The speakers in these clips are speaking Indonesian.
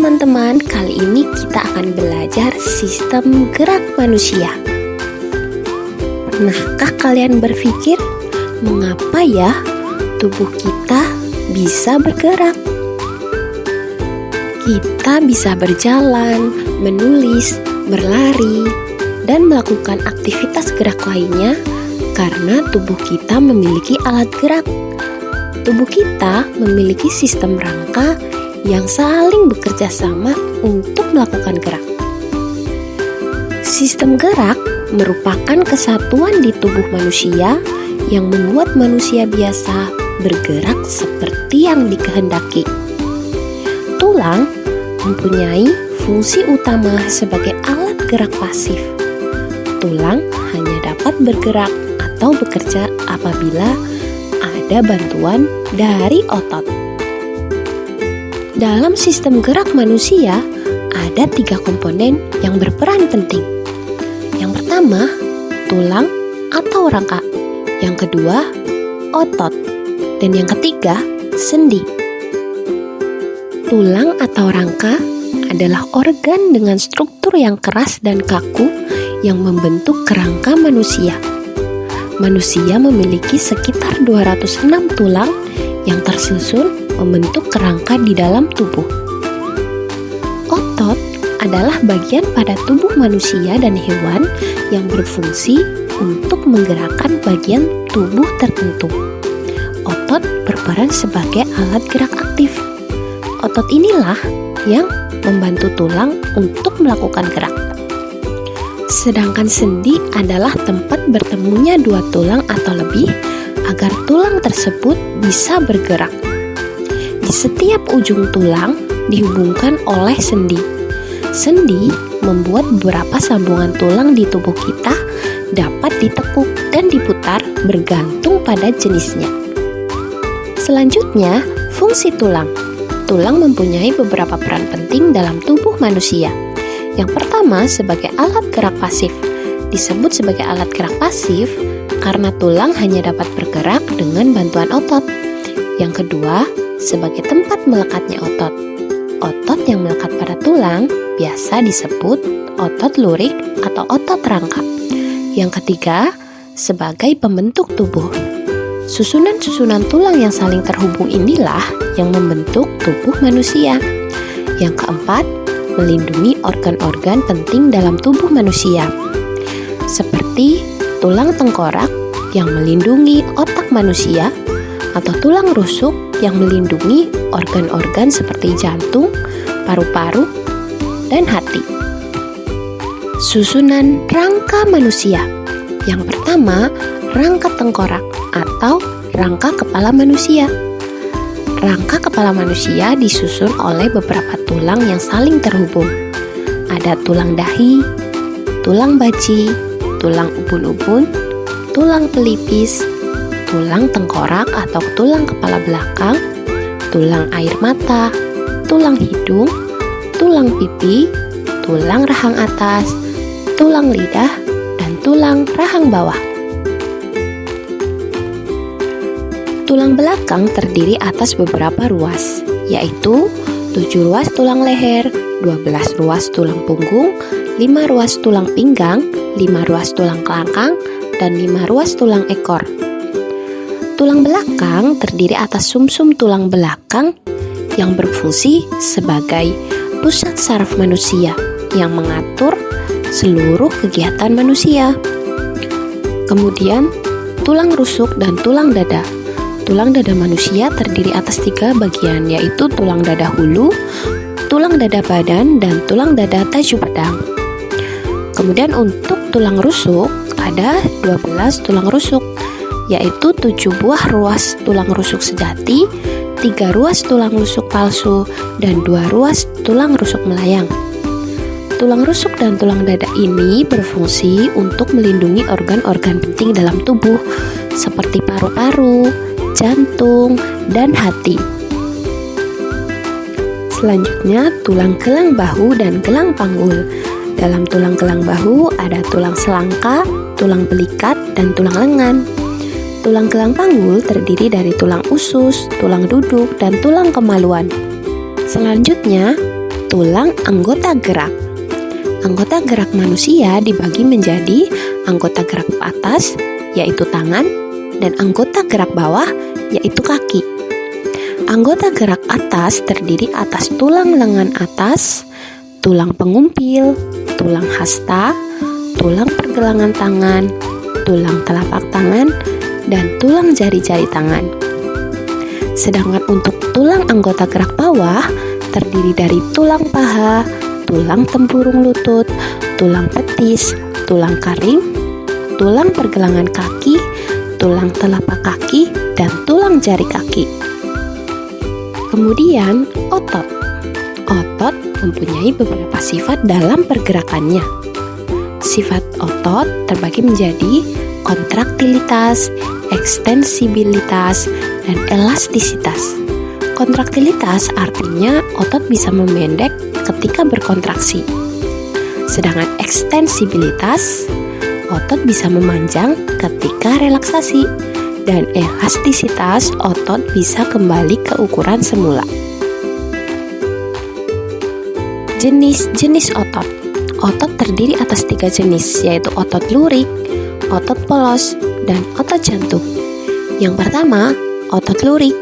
teman-teman, kali ini kita akan belajar sistem gerak manusia. Pernahkah kalian berpikir, mengapa ya tubuh kita bisa bergerak? Kita bisa berjalan, menulis, berlari, dan melakukan aktivitas gerak lainnya karena tubuh kita memiliki alat gerak. Tubuh kita memiliki sistem rangka yang saling bekerja sama untuk melakukan gerak. Sistem gerak merupakan kesatuan di tubuh manusia yang membuat manusia biasa bergerak seperti yang dikehendaki. Tulang mempunyai fungsi utama sebagai alat gerak pasif. Tulang hanya dapat bergerak atau bekerja apabila ada bantuan dari otot. Dalam sistem gerak manusia, ada 3 komponen yang berperan penting. Yang pertama, tulang atau rangka. Yang kedua, otot. Dan yang ketiga, sendi. Tulang atau rangka adalah organ dengan struktur yang keras dan kaku yang membentuk kerangka manusia. Manusia memiliki sekitar 206 tulang yang tersusun membentuk kerangka di dalam tubuh. Otot adalah bagian pada tubuh manusia dan hewan yang berfungsi untuk menggerakkan bagian tubuh tertentu. Otot berperan sebagai alat gerak aktif. Otot inilah yang membantu tulang untuk melakukan gerak. Sedangkan sendi adalah tempat bertemunya 2 tulang atau lebih agar tulang tersebut bisa bergerak. Di setiap ujung tulang dihubungkan oleh sendi. Sendi membuat beberapa sambungan tulang di tubuh kita dapat ditekuk dan diputar bergantung pada jenisnya. Selanjutnya, fungsi tulang. Tulang mempunyai beberapa peran penting dalam tubuh manusia. Yang pertama, sebagai alat gerak pasif. Disebut sebagai alat gerak pasif karena tulang hanya dapat bergerak dengan bantuan otot. Yang kedua, sebagai tempat melekatnya otot. Otot yang melekat pada tulang biasa disebut otot lurik atau otot rangka. Yang ketiga, sebagai pembentuk tubuh. Susunan-susunan tulang yang saling terhubung inilah yang membentuk tubuh manusia. Yang keempat, melindungi organ-organ penting dalam tubuh manusia, seperti tulang tengkorak yang melindungi otak manusia, atau tulang rusuk yang melindungi organ-organ seperti jantung, paru-paru, dan hati. Susunan rangka manusia. Yang pertama, rangka tengkorak atau rangka kepala manusia. Rangka kepala manusia disusun oleh beberapa tulang yang saling terhubung. Ada tulang dahi, tulang baci, tulang ubun-ubun, tulang pelipis, tulang tengkorak atau tulang kepala belakang, tulang air mata, tulang hidung, tulang pipi, tulang rahang atas, tulang lidah, dan tulang rahang bawah. Tulang belakang terdiri atas beberapa ruas, yaitu 7 ruas tulang leher, 12 ruas tulang punggung, 5 ruas tulang pinggang, 5 ruas tulang kelangkang, dan 5 ruas tulang ekor. Tulang belakang terdiri atas sumsum tulang belakang yang berfungsi sebagai pusat saraf manusia yang mengatur seluruh kegiatan manusia. Kemudian, tulang rusuk dan tulang dada. Tulang dada manusia terdiri atas 3 bagian, yaitu tulang dada hulu, tulang dada badan, dan tulang dada tajuk pedang. Kemudian untuk tulang rusuk, ada 12 tulang rusuk, yaitu 7 buah ruas tulang rusuk sejati, 3 ruas tulang rusuk palsu, dan 2 ruas tulang rusuk melayang. Tulang rusuk dan tulang dada ini berfungsi untuk melindungi organ-organ penting dalam tubuh, seperti paru-paru, jantung, dan hati. Selanjutnya, tulang gelang bahu dan gelang panggul. Dalam tulang gelang bahu ada tulang selangka, tulang belikat, dan tulang lengan. Tulang gelang panggul terdiri dari tulang usus, tulang duduk, dan tulang kemaluan. Selanjutnya, tulang anggota gerak. Anggota gerak manusia dibagi menjadi anggota gerak atas, yaitu tangan, dan anggota gerak bawah, yaitu kaki. Anggota gerak atas terdiri atas tulang lengan atas, tulang pengumpil, tulang hasta, tulang pergelangan tangan, tulang telapak tangan, dan tulang jari-jari tangan. Sedangkan untuk tulang anggota gerak bawah terdiri dari tulang paha, tulang tempurung lutut, tulang betis, tulang karing, tulang pergelangan kaki, tulang telapak kaki, dan tulang jari kaki. Kemudian, otot. Otot mempunyai beberapa sifat dalam pergerakannya. Sifat otot terbagi menjadi kontraktilitas, ekstensibilitas, dan elastisitas. Kontraktilitas artinya otot bisa memendek ketika berkontraksi. Sedangkan ekstensibilitas, otot bisa memanjang ketika relaksasi. Dan elastisitas, otot bisa kembali ke ukuran semula. Jenis-jenis otot. Otot terdiri atas 3 jenis, yaitu otot lurik, otot polos, dan otot jantung. Yang pertama, otot lurik.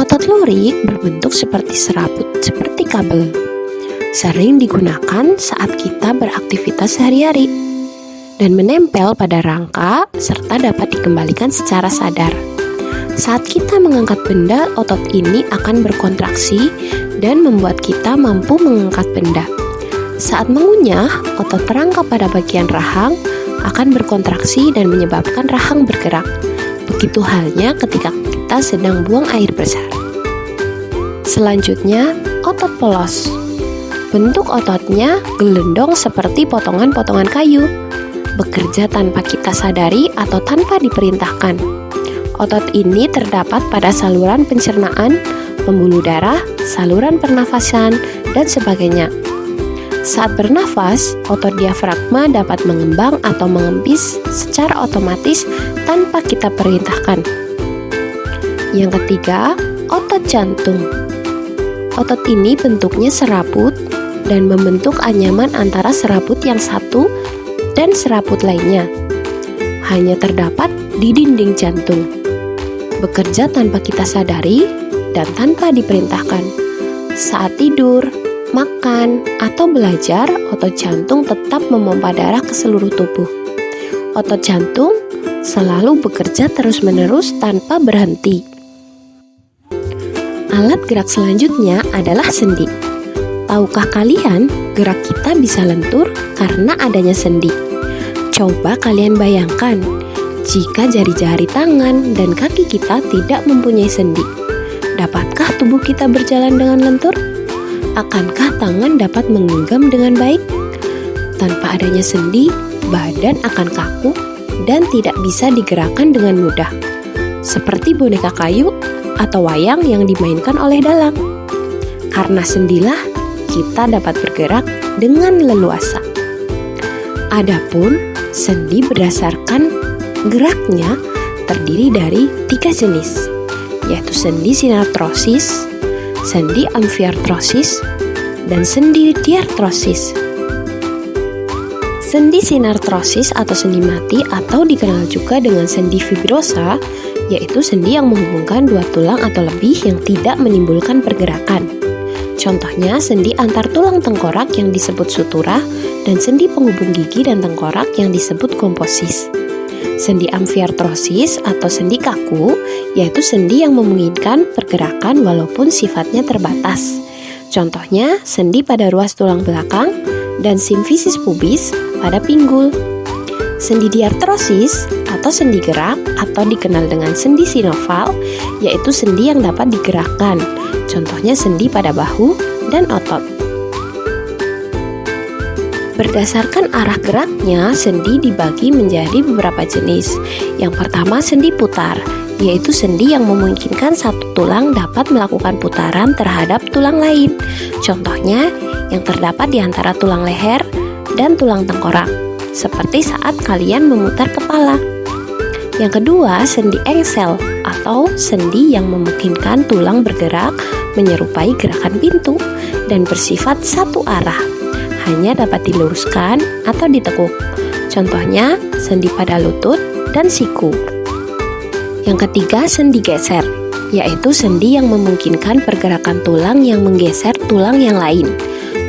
Otot lurik berbentuk seperti serabut, seperti kabel. Sering digunakan saat kita beraktivitas sehari-hari dan menempel pada rangka serta dapat dikembalikan secara sadar. Saat kita mengangkat benda, otot ini akan berkontraksi dan membuat kita mampu mengangkat benda. Saat mengunyah, otot rangka pada bagian rahang akan berkontraksi dan menyebabkan rahang bergerak. Begitu halnya ketika kita sedang buang air besar. Selanjutnya, otot polos. Bentuk ototnya gelendong seperti potongan-potongan kayu, bekerja tanpa kita sadari atau tanpa diperintahkan. Otot ini terdapat pada saluran pencernaan, pembuluh darah, saluran pernafasan, dan sebagainya. Saat bernafas, otot diafragma dapat mengembang atau mengempis secara otomatis tanpa kita perintahkan. Yang ketiga, otot jantung. Otot ini bentuknya serabut dan membentuk anyaman antara serabut yang satu dan serabut lainnya. Hanya terdapat di dinding jantung. Bekerja tanpa kita sadari dan tanpa diperintahkan. Saat tidur, makan, atau belajar, otot jantung tetap memompa darah ke seluruh tubuh. Otot jantung selalu bekerja terus-menerus tanpa berhenti. Alat gerak selanjutnya adalah sendi. Tahukah kalian, gerak kita bisa lentur karena adanya sendi? Coba kalian bayangkan, jika jari-jari tangan dan kaki kita tidak mempunyai sendi, dapatkah tubuh kita berjalan dengan lentur? Akankah tangan dapat menggenggam dengan baik? Tanpa adanya sendi, badan akan kaku dan tidak bisa digerakkan dengan mudah, seperti boneka kayu atau wayang yang dimainkan oleh dalang. Karena sendilah kita dapat bergerak dengan leluasa. Adapun sendi berdasarkan geraknya terdiri dari 3 jenis, yaitu sendi sinartrosis, sendi amfiartrosis, dan sendi diartrosis. Sendi sinartrosis atau sendi mati atau dikenal juga dengan sendi fibrosa, yaitu sendi yang menghubungkan 2 tulang atau lebih yang tidak menimbulkan pergerakan. Contohnya sendi antar tulang tengkorak yang disebut sutura dan sendi penghubung gigi dan tengkorak yang disebut komposis. Sendi amfiartrosis atau sendi kaku yaitu sendi yang memungkinkan pergerakan walaupun sifatnya terbatas. Contohnya sendi pada ruas tulang belakang dan simfisis pubis pada pinggul. Sendi diartrosis atau sendi gerak atau dikenal dengan sendi sinoval yaitu sendi yang dapat digerakkan. Contohnya sendi pada bahu dan otot. Berdasarkan arah geraknya, sendi dibagi menjadi beberapa jenis. Yang pertama, sendi putar, yaitu sendi yang memungkinkan satu tulang dapat melakukan putaran terhadap tulang lain. Contohnya, yang terdapat di antara tulang leher dan tulang tengkorak, seperti saat kalian memutar kepala. Yang kedua, sendi engsel, atau sendi yang memungkinkan tulang bergerak menyerupai gerakan pintu dan bersifat satu arah, hanya dapat diluruskan atau ditekuk. Contohnya, sendi pada lutut dan siku. Yang ketiga, sendi geser, yaitu sendi yang memungkinkan pergerakan tulang yang menggeser tulang yang lain.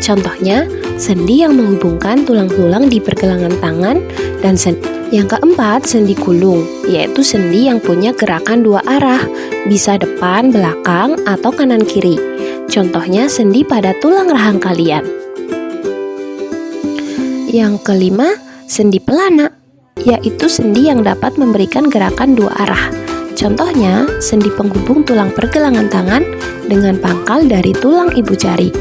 Contohnya, sendi yang menghubungkan tulang-tulang di pergelangan tangan dan sendi. Yang keempat, sendi kulung, yaitu sendi yang punya gerakan dua arah, bisa depan, belakang, atau kanan kiri. Contohnya, sendi pada tulang rahang kalian. Yang kelima, sendi pelana, yaitu sendi yang dapat memberikan gerakan dua arah. Contohnya, sendi penghubung tulang pergelangan tangan dengan pangkal dari tulang ibu jari.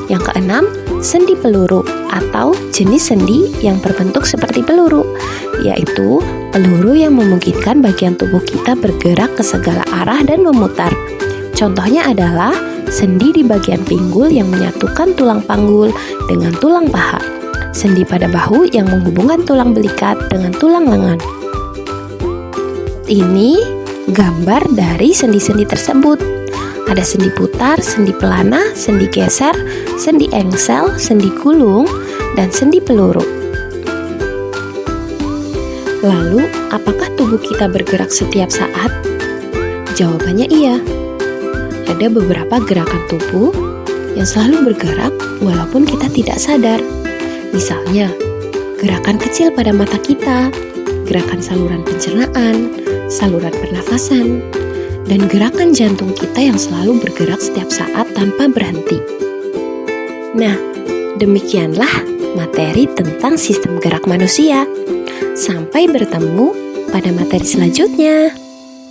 Yang keenam, sendi peluru atau jenis sendi yang berbentuk seperti peluru, yaitu peluru yang memungkinkan bagian tubuh kita bergerak ke segala arah dan memutar. Contohnya adalah sendi di bagian pinggul yang menyatukan tulang panggul dengan tulang paha, sendi pada bahu yang menghubungkan tulang belikat dengan tulang lengan. Ini gambar dari sendi-sendi tersebut. Ada sendi putar, sendi pelana, sendi geser, sendi engsel, sendi gulung, dan sendi peluru. Lalu, apakah tubuh kita bergerak setiap saat? Jawabannya iya. Ada beberapa gerakan tubuh yang selalu bergerak walaupun kita tidak sadar. Misalnya, gerakan kecil pada mata kita, gerakan saluran pencernaan, saluran pernafasan, dan gerakan jantung kita yang selalu bergerak setiap saat tanpa berhenti. Nah, demikianlah materi tentang sistem gerak manusia. Sampai bertemu pada materi selanjutnya.